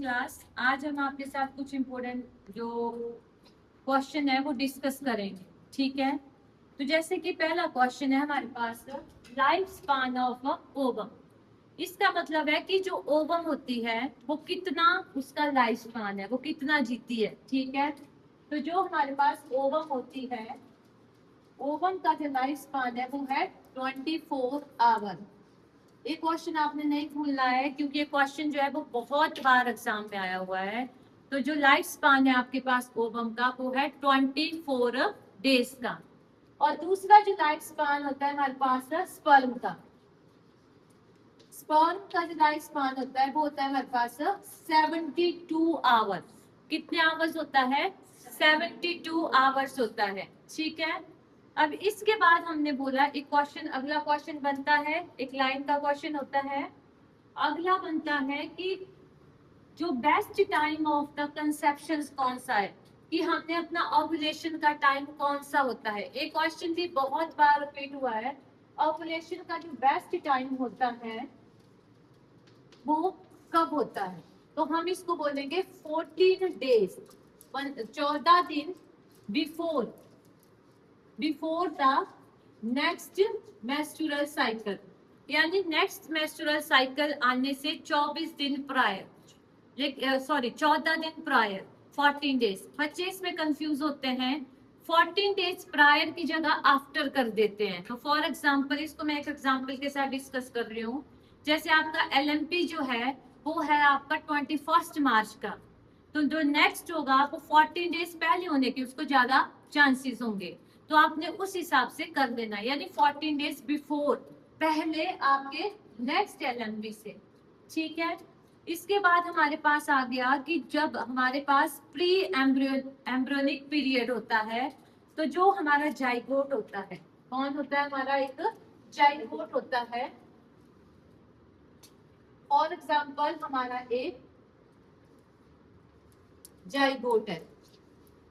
Class आज हम आपके साथ कुछ इम्पोर्टेंट जो क्वेश्चन है वो डिस्कस करेंगे। ठीक है, तो जैसे कि पहला क्वेश्चन है हमारे पास, life span of a ovum. इसका मतलब है कि जो ओवम होती है वो कितना उसका लाइफ स्पान है, वो कितना जीती है। ठीक है, तो जो हमारे पास ओवम होती है, ओवम का जो लाइफ स्पान है वो है 24 आवर। ये क्वेश्चन आपने नहीं भूलना है क्योंकि ये क्वेश्चन जो है वो बहुत बार एग्जाम में आया हुआ है। तो जो लाइफ स्पान है आपके पास ओवम का वो है 24 डेज का। और दूसरा जो लाइफ स्पान होता है हमारे पास स्पर्म का। स्पर्म का जो लाइफ स्पान होता है वो होता है हमारे पास 72 आवर्स। कितने आवर्स होता है? 72 आवर्स होता है। ठीक है, अब इसके बाद हमने बोला एक क्वेश्चन, अगला क्वेश्चन बनता है, एक लाइन का क्वेश्चन होता है। अगला बनता है कि जो best time of the conception कौन सा है, कि हमने अपना ओव्यूलेशन का टाइम कौन सा होता है। एक क्वेश्चन भी बहुत बार रिपीट हुआ है, ओव्यूलेशन का जो बेस्ट टाइम होता है वो कब होता है। तो हम इसको बोलेंगे 14 डेज, 14 दिन before the next menstrual cycle, यानी नेक्स्ट मेंस्ट्रुअल साइकिल आने से 24 दिन प्रायर, 14 दिन प्रायर, 14 डेज। बच्चे इसमें कंफ्यूज होते हैं, 14 डेज प्रायर की जगह आफ्टर कर देते हैं। तो फॉर एग्जाम्पल, इसको मैं एक एग्जाम्पल के साथ डिस्कस कर रही हूँ। जैसे आपका LMP जो है वो है आपका 21 मार्च का, तो जो नेक्स्ट होगा वो 14 डेज पहले होने के उसको ज्यादा चांसेस होंगे। तो आपने उस हिसाब से कर लेना, यानी 14 डेज बिफोर, पहले आपके नेक्स्ट LMP से। ठीक है, इसके बाद हमारे पास आ गया कि जब हमारे पास प्री एम्ब्रियोनिक पीरियड होता है, तो जो हमारा जाइगोट होता है, कौन होता है हमारा? एक जाइगोट होता है। फॉर एग्जाम्पल हमारा एक जाइगोट है।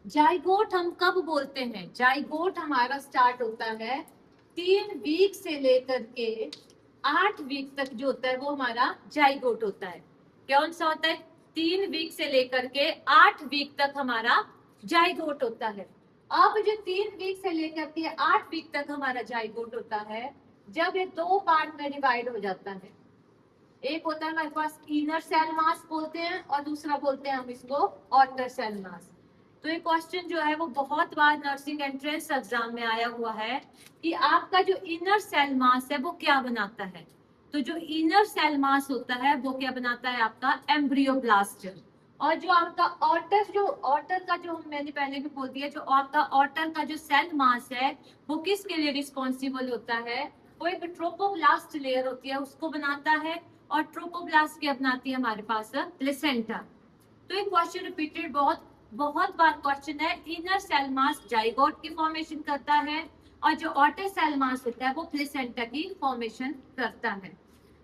जाइगोट हम कब बोलते हैं? जाइगोट हमारा स्टार्ट होता है 3 वीक से लेकर के 8 वीक तक, जो होता है वो हमारा जाइगोट होता है। कौन सा होता है? 3 वीक से लेकर के 8 वीक तक हमारा जाइगोट होता है। अब जो 3 वीक से लेकर के 8 वीक तक हमारा जाइगोट होता है, जब ये 2 पार्ट में डिवाइड हो जाता है, एक होता है हमारे पास इनर सेल मास बोलते हैं और दूसरा बोलते हैं हम इसको आउटर सेल मास। तो ये क्वेश्चन जो है वो बहुत बार नर्सिंग एंट्रेंस एग्जाम में आया हुआ है कि आपका जो इनर सेल मास है वो क्या बनाता है। तो जो इनर सेल मास होता है वो क्या बनाता है? आपका एम्ब्रियोब्लास्ट। और जो आपका ऑटर का जो मैंने पहले भी बोल दिया, जो आपका ऑटर का जो सेल मास है वो किसके लिए रिस्पॉन्सिबल होता है? वो एक ट्रोपोब्लास्ट लेयर होती है उसको बनाता है, और ट्रोपोब्लास्ट क्या बनाती है हमारे पास? प्लेसेंटा। तो एक क्वेश्चन रिपीटेड बहुत बहुत बार क्वेश्चन है, इनर सेल मास जाइगोट की फॉर्मेशन करता है और जो आउटर सेल मास होता है वो प्लेसेंटा की फॉर्मेशन करता है।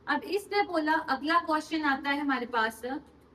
अब इसने बोला, अगला क्वेश्चन आता है हमारे पास,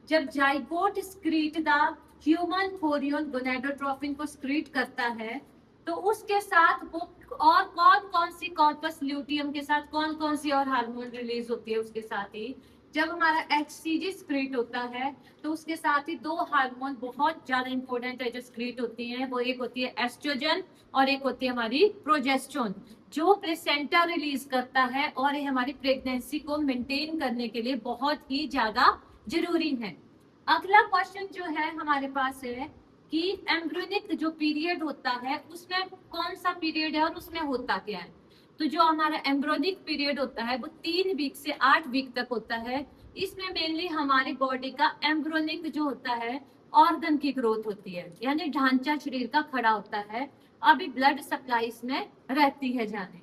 जब जाइगोट स्क्रीट द ह्यूमन फोरियन गोनेडोट्रोफिन को स्क्रीट करता है, तो उसके साथ वो और कौन कौन सी कॉर्पस ल्यूटियम के साथ कौन कौन सी और हार्मोन रिलीज होती है उसके साथ ही? जब हमारा HCG स्क्रीट होता है तो उसके साथ ही 2 हार्मोन बहुत ज्यादा इंपॉर्टेंट है जो स्क्रीट होती हैं, वो एक होती है एस्ट्रोजन और एक होती है हमारी प्रोजेस्टेरोन, जो प्लेसेंटा रिलीज करता है और ये हमारी प्रेगनेंसी को मेंटेन करने के लिए बहुत ही ज्यादा जरूरी है। अगला क्वेश्चन जो है हमारे पास है कि एम्ब्रियोनिक जो पीरियड होता है उसमें कौन सा पीरियड है और उसमें होता क्या है। तो जो हमारा एम्ब्रियोनिक पीरियड होता है वो 3 वीक से 8 वीक तक होता है। इसमें मेनली हमारी बॉडी का एम्ब्रियोनिक जो होता है ऑर्गन की ग्रोथ होती है, यानी ढांचा शरीर का खड़ा होता है, अभी ब्लड सप्लाई इसमें रहती है जाने।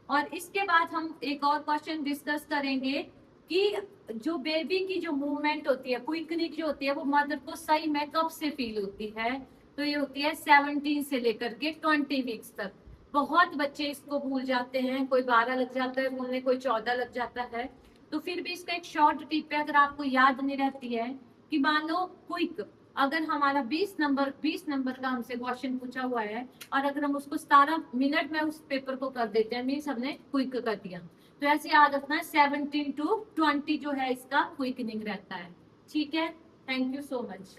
और इसके बाद हम एक और क्वेश्चन डिस्कस करेंगे कि जो बेबी की जो मूवमेंट होती है, क्विकनिंग जो होती है, वो मदर को सही में कब से फील होती है? तो ये होती है 17 से लेकर के 20 वीक्स तक। बहुत बच्चे इसको भूल जाते हैं, कोई 12 लग जाता है बोलने, कोई 14 लग जाता है। तो फिर भी इसका एक शॉर्ट टिप है, अगर आपको याद नहीं रहती है कि मान लो क्विक, अगर हमारा 20 नंबर का हमसे क्वेश्चन पूछा हुआ है और अगर हम उसको 17 मिनट में उस पेपर को कर देते हैं, मीन्स हमने क्विक कर दिया। तो ऐसे याद रखना है 17 to 20 जो है इसका क्विकनिंग रहता है। ठीक है, थैंक यू सो मच।